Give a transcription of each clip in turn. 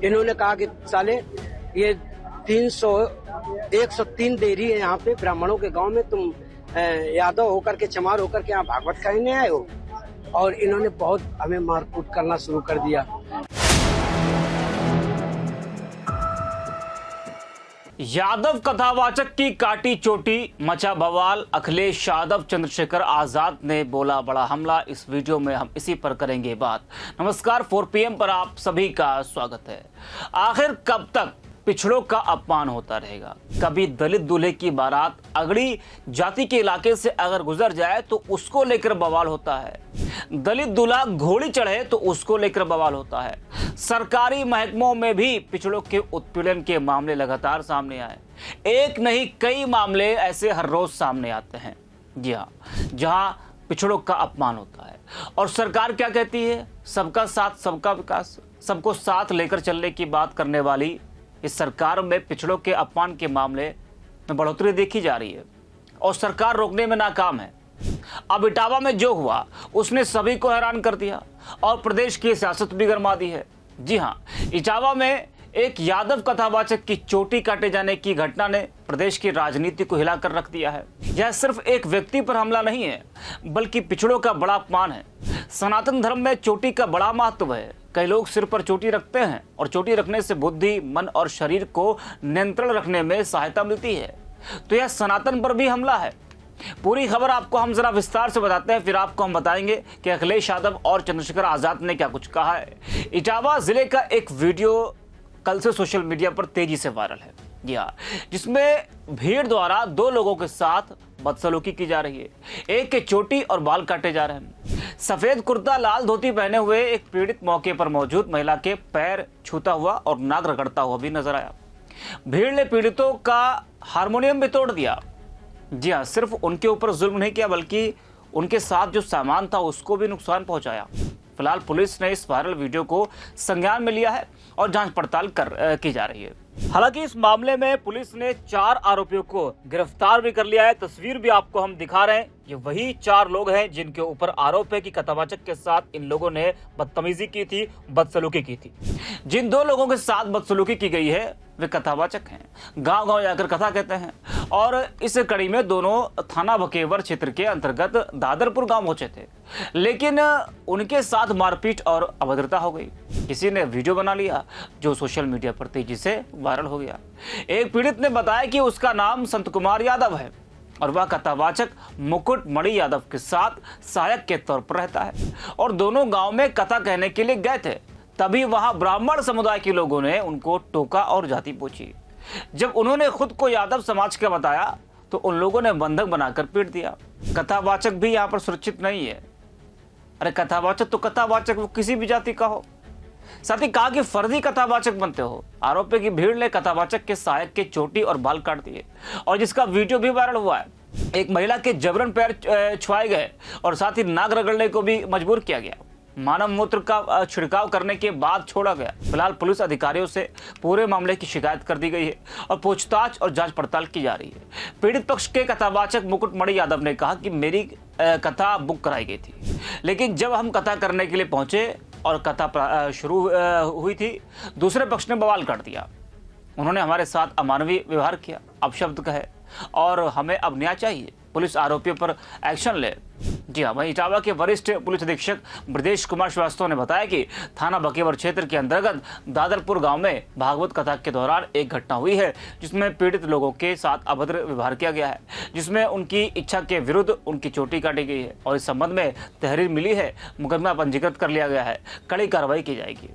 इन्होंने कहा कि साले ये 103 डेयरी है यहाँ पे ब्राह्मणों के गांव में, तुम यादव होकर के, चमार होकर के यहाँ भागवत कहने आए हो। और इन्होंने बहुत हमें मारकूट करना शुरू कर दिया। यादव कथावाचक की काटी चोटी, मचा बवाल। अखिलेश यादव चंद्रशेखर आजाद ने बोला बड़ा हमला। इस वीडियो में हम इसी पर करेंगे बात। नमस्कार, 4 PM पर आप सभी का स्वागत है। आखिर कब तक पिछड़ों का अपमान होता रहेगा? कभी दलित दूल्हे की बारात अगड़ी जाति के इलाके से अगर गुजर जाए तो उसको लेकर बवाल होता है। दलित दूल्हा घोड़ी चढ़े तो उसको लेकर बवाल होता है। सरकारी महकमों में भी पिछड़ों के उत्पीड़न के मामले लगातार सामने आए। एक नहीं कई मामले ऐसे हर रोज सामने आते हैं। जी हाँ, जहां पिछड़ों का अपमान होता है और सरकार क्या कहती है? सबका साथ सबका विकास। सबको साथ लेकर चलने की बात करने वाली इस सरकार में पिछड़ों के अपमान के मामले में बढ़ोतरी देखी जा रही है और सरकार रोकने में नाकाम है। अब इटावा में जो हुआ उसने सभी को हैरान कर दिया और प्रदेश की सियासत भी गरमा दी है। जी हां, इटावा में एक यादव कथावाचक की चोटी काटे जाने की घटना ने प्रदेश की राजनीति को हिलाकर रख दिया है। यह सिर्फ एक व्यक्ति पर हमला नहीं है, बल्कि पिछड़ों का बड़ा अपमान है। सनातन धर्म में चोटी का बड़ा महत्व है। कई लोग सिर पर चोटी रखते हैं और चोटी रखने से बुद्धि, मन और शरीर को नियंत्रण रखने में सहायता मिलती है। तो यह सनातन पर भी हमला है। पूरी खबर आपको हम जरा विस्तार से बताते हैं, फिर आपको हम बताएंगे कि अखिलेश यादव और चंद्रशेखर आजाद ने क्या कुछ कहा है। इटावा जिले का एक वीडियो कल से सोशल मीडिया पर तेजी से वायरल है। जी हाँ, जिसमें भीड़ द्वारा 2 लोगों के साथ बदसलूकी की जा रही है। एक के चोटी और बाल काटे जा रहे हैं। सफेद कुर्ता, लाल धोती पहने हुए एक पीड़ित मौके पर मौजूद महिला के पैर छूता हुआ और नाक रगड़ता हुआ भी नजर आया। भीड़ ने पीड़ितों का हारमोनियम भी तोड़ दिया। जी हाँ, सिर्फ उनके ऊपर जुल्म नहीं किया, बल्कि उनके साथ जो सामान था उसको भी नुकसान पहुंचाया। फिलहाल पुलिस ने इस वायरल वीडियो को संज्ञान में लिया है और जांच पड़ताल की जा रही है। हालांकि इस मामले में पुलिस ने 4 आरोपियों को गिरफ्तार भी कर लिया है। तस्वीर भी आपको हम दिखा रहे हैं। ये वही 4 लोग हैं जिनके ऊपर आरोप है कि कथावाचक के साथ इन लोगों ने बदतमीजी की थी, बदसलूकी की थी। जिन 2 लोगों के साथ बदसलूकी की गई है वे कथावाचक हैं, गांव-गांव जाकर कथा कहते हैं और इस कड़ी में दोनों थाना बकेवर क्षेत्र के अंतर्गत दादरपुर गांव पहुंचे थे, लेकिन उनके साथ मारपीट और अभद्रता हो गई। किसी ने वीडियो बना लिया जो सोशल मीडिया पर तेजी से वायरल हो गया। एक पीड़ित ने बताया कि उसका नाम संत कुमार यादव है और वह कथावाचक मुकुट मणि यादव के साथ सहायक के तौर पर रहता है और दोनों गांव में कथा कहने के लिए गए थे। तभी वहां ब्राह्मण समुदाय के लोगों ने उनको टोका और जाति पूछी। जब उन्होंने खुद को यादव समाज का बताया तो उन लोगों ने बंधक बनाकर पीट दिया। कथावाचक भी यहाँ पर सुरक्षित नहीं है। अरे कथावाचक तो कथावाचक, वो किसी भी जाति का हो। साथ ही कहा कि फर्जी कथावाचक बनते हो। आरोप है कि भीड़ ने कथावाचक के सहायक के चोटी और बाल काट दिए और जिसका वीडियो भी वायरल हुआ है। एक महिला के जबरन पैर छुआए गए और साथ ही नाक रगड़ने को भी मजबूर किया गया। मानव मूत्र का छिड़काव करने के बाद छोड़ा गया। फिलहाल पुलिस अधिकारियों से पूरे मामले की शिकायत कर दी गई है और पूछताछ और जांच पड़ताल की जा रही है। पीड़ित पक्ष के कथावाचक मुकुट मणि यादव ने कहा कि मेरी कथा बुक कराई गई थी, लेकिन जब हम कथा करने के लिए पहुंचे और कथा शुरू हुई थी, दूसरे पक्ष ने बवाल कर दिया। उन्होंने हमारे साथ अमानवीय व्यवहार किया, अपशब्द कहे और हमें अब न्याय चाहिए। पुलिस आरोपियों पर एक्शन ले। जी हाँ, वहीं इटावा के वरिष्ठ पुलिस अधीक्षक ब्रजेश कुमार श्रीवास्तव ने बताया कि थाना बकेवर क्षेत्र के अंतर्गत दादरपुर गांव में भागवत कथा के दौरान एक घटना हुई है जिसमें पीड़ित लोगों के साथ अभद्र व्यवहार किया गया है, जिसमें उनकी इच्छा के विरुद्ध उनकी चोटी काटी गई है और इस संबंध में तहरीर मिली है। मुकदमा पंजीकृत कर लिया गया है। कड़ी कार्रवाई की जाएगी।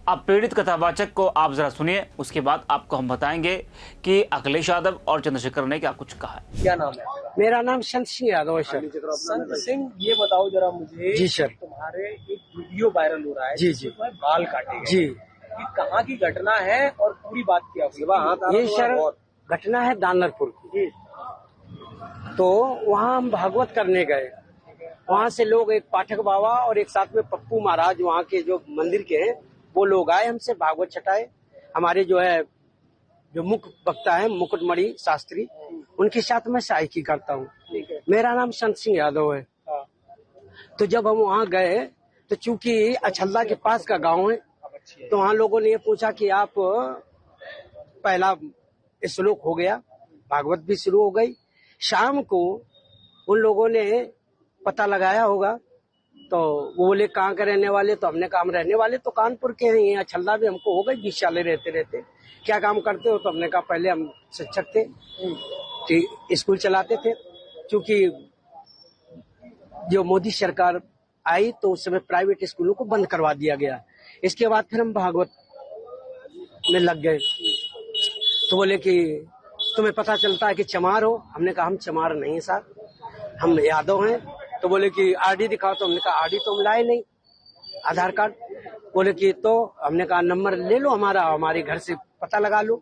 अब पीड़ित कथावाचक को आप जरा सुनिए, उसके बाद आपको हम बताएंगे कि अखिलेश यादव और चंद्रशेखर ने क्या कुछ कहा है। क्या नाम है? मेरा नाम संत सिंह यादव है सर। संत सिंह, ये बताओ जरा मुझे। जी सर। तुम्हारे एक वीडियो वायरल हो रहा है जी जी, जिसमें बाल काटे गए। जी, ये कहाँ की घटना है और पूरी बात क्या हुई? ये सर घटना है दानरपुर की। तो वहाँ हम भागवत करने गए। वहाँ से लोग, एक पाठक बाबा और एक साथ में पप्पू महाराज वहाँ के जो मंदिर के हैं, वो लोग आए, हमसे भागवत छटाए। हमारे जो मुख्य वक्ता है मुकुट मणि शास्त्री, उनके साथ मैं सहायकी करता हूँ। मेरा नाम संत सिंह यादव है। तो जब हम वहाँ गए तो चूंकि अछल्ला के पास का गांव है, तो वहाँ लोगों ने ये पूछा कि आप पहला श्लोक हो गया, भागवत भी शुरू हो गई। शाम को उन लोगों ने पता लगाया होगा, तो वो बोले कहाँ के रहने वाले, तो हमने कहा हम रहने वाले तो कानपुर के हैं, यहाँ छल्ला भी हमको हो गई 20 साल रहते रहते। क्या काम करते हो, तो हमने कहा पहले हम शिक्षक थे, स्कूल चलाते थे। क्योंकि जो मोदी सरकार आई तो उस समय प्राइवेट स्कूलों को बंद करवा दिया गया। इसके बाद फिर हम भागवत में लग गए। तो बोले कि तुम्हें पता चलता है कि चमार हो, हमने कहा हम चमार नहीं है साहब, हम यादव हैं। तो बोले कि आरडी दिखाओ, तो हमने कहा आरडी तो हम लाए नहीं, आधार कार्ड। बोले कि तो हमने कहा नंबर ले लो हमारा, हमारे घर से पता लगा लो।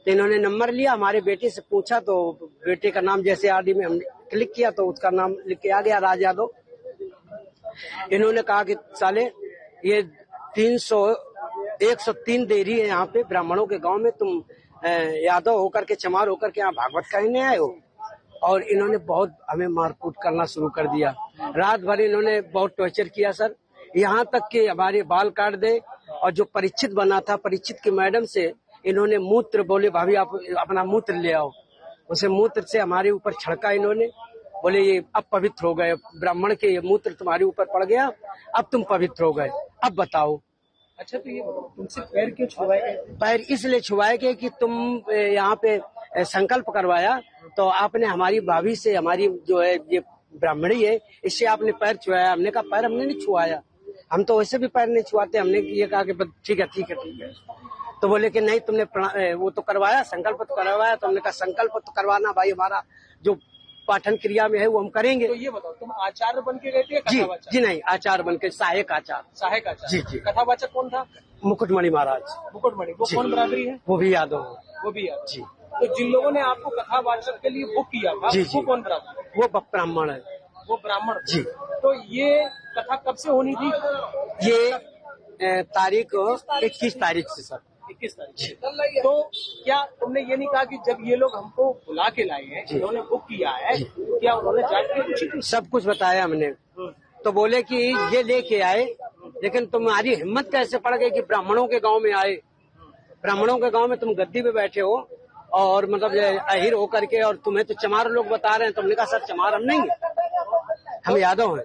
तो इन्होंने नंबर लिया, हमारे बेटे से पूछा तो बेटे का नाम जैसे आरडी में हमने क्लिक किया तो उसका नाम लिख के आ गया, राज यादव। इन्होंने कहा कि साले ये 103 देरी है यहाँ पे ब्राह्मणों के गांव में, तुम यादव होकर के चमार होकर के यहाँ भागवत कहने आए हो। और इन्होंने बहुत हमें मारकूट करना शुरू कर दिया। रात भर इन्होंने बहुत टॉर्चर किया सर, यहाँ तक कि हमारे बाल काट दे। और जो परीक्षित बना था, परीक्षित की मैडम से इन्होंने मूत्र, बोले भाभी आप अपना मूत्र ले आओ, उसे मूत्र से हमारे ऊपर छड़का इन्होंने। बोले ये अब पवित्र हो गए, ब्राह्मण के ये मूत्र तुम्हारे ऊपर पड़ गया, अब तुम पवित्र हो गए, अब बताओ। अच्छा, तो ये तुमसे पैर क्यों छुआए गए? पैर इसलिए छुआए गए कि तुम यहाँ पे संकल्प करवाया, तो आपने हमारी भाभी से, हमारी जो है ये ब्राह्मणी है, इससे आपने पैर छुआया। हमने कहा पैर हमने नहीं छुआया, हम तो वैसे भी पैर नहीं छुआते। हमने ये कहा कि ठीक है ठीक है ठीक है। तो बोले कि नहीं तुमने वो तो करवाया, संकल्प तो करवाया। तो हमने कहा संकल्प तो करवाना भाई, हमारा जो पाठन क्रिया में है वो हम करेंगे। तो ये बताओ, तुम आचार्य बन के गए थे? जी नहीं, आचार्य बन के, सहायक आचार्य। सहायक आचार्य? जी। कथावाचक कौन था? मुकुटमणि महाराज। मुकुटमणि, वो कौन बरादरी है? वो भी यादव। वो भी यादव। जी। तो जिन लोगों ने आपको कथावाचक के लिए बुक किया था, वो कौन बरादरी? वो ब्राह्मण है। वो ब्राह्मण? जी। तो ये कथा कब से होनी थी? ये तारीख 21 तारीख से सर। 21 तारीख। तो क्या तुमने ये नहीं कहा कि जब ये लोग हमको बुला के लाए हैं, इन्होंने बुक किया है, क्या उन्होंने जाके पूछी? सब कुछ बताया हमने। तो बोले कि ये लेके आए, लेकिन तुम्हारी हिम्मत कैसे पड़ गई कि ब्राह्मणों के गांव में आए, ब्राह्मणों के गांव में तुम गद्दी पे बैठे हो और मतलब अहिर होकर के, और तुम्हें तो चमार लोग बता रहे हैं। तुमने कहा सर चमार हम नहीं, हम यादव हैं।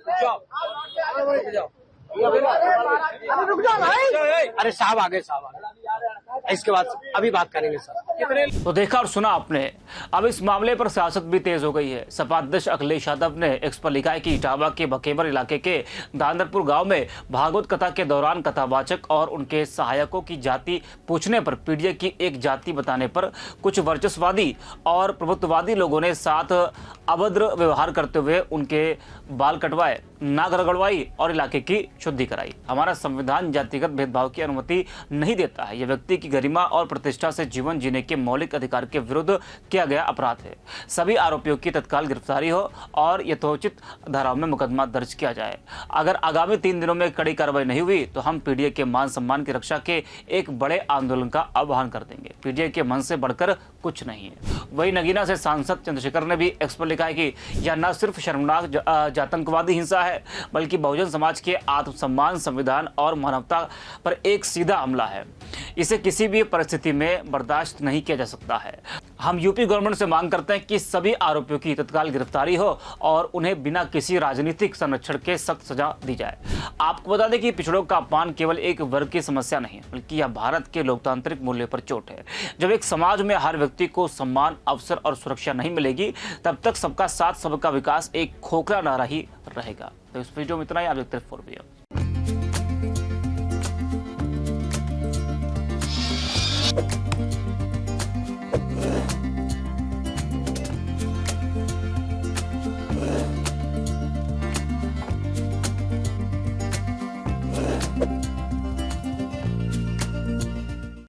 अरे साहब आ गए, साहब आ गए, इसके बाद अभी बात करेंगे सर। तो देखा और सुना आपने। अब इस मामले पर सियासत भी तेज हो गई है। सपा अध्यक्ष अखिलेश यादव ने एक्स पर लिखा है कि इटावा के बकेबर इलाके के दानरपुर गांव में भागवत कथा के दौरान कथावाचक और उनके सहायकों की जाति पूछने पर पीडीए की एक जाति बताने पर कुछ वर्चस्ववादी और प्रभुत्ववादी लोगों ने साथ अभद्र व्यवहार करते हुए उनके बाल कटवाए, नाक रगड़वाई और इलाके की शुद्धि कराई। हमारा संविधान जातिगत भेदभाव की अनुमति नहीं देता है। यह व्यक्ति की गरिमा और प्रतिष्ठा से जीवन जीने के मौलिक अधिकार के विरुद्ध किया गया अपराध है। सभी आरोपियों की तत्काल गिरफ्तारी हो और यथोचित धाराओं में मुकदमा दर्ज किया जाए। अगर आगामी 3 दिनों में कड़ी कार्रवाई नहीं हुई तो हम पीडीए के मान सम्मान की रक्षा के एक बड़े आंदोलन का आह्वान कर देंगे। पीडीए के मन से बढ़कर कुछ नहीं है। वही नगीना से सांसद चंद्रशेखर ने भी एक्स पर लिखा है कि यह न सिर्फ शर्मनाक जातंकवादी हिंसा है, बल्कि बहुजन समाज के आत्मसम्मान, संविधान और मानवता पर एक सीधा हमला है। इसे किसी भी परिस्थिति में बर्दाश्त नहीं किया जा सकता है। हम यूपी गवर्नमेंट से मांग करते हैं कि सभी आरोपियों की तत्काल गिरफ्तारी हो और उन्हें बिना किसी राजनीतिक संरक्षण के सख्त सजा दी जाए। आपको बता दें कि पिछड़ों का अपमान केवल एक वर्ग की समस्या नहीं है, बल्कि यह भारत के लोकतांत्रिक मूल्य पर चोट है। जब एक समाज में हर व्यक्ति को सम्मान, अवसर और सुरक्षा नहीं मिलेगी, तब तक सबका साथ, सबका विकास एक खोखला नारा ही रहेगा। तो इस वीडियो में इतना ही। आप देखते हैं 4PM।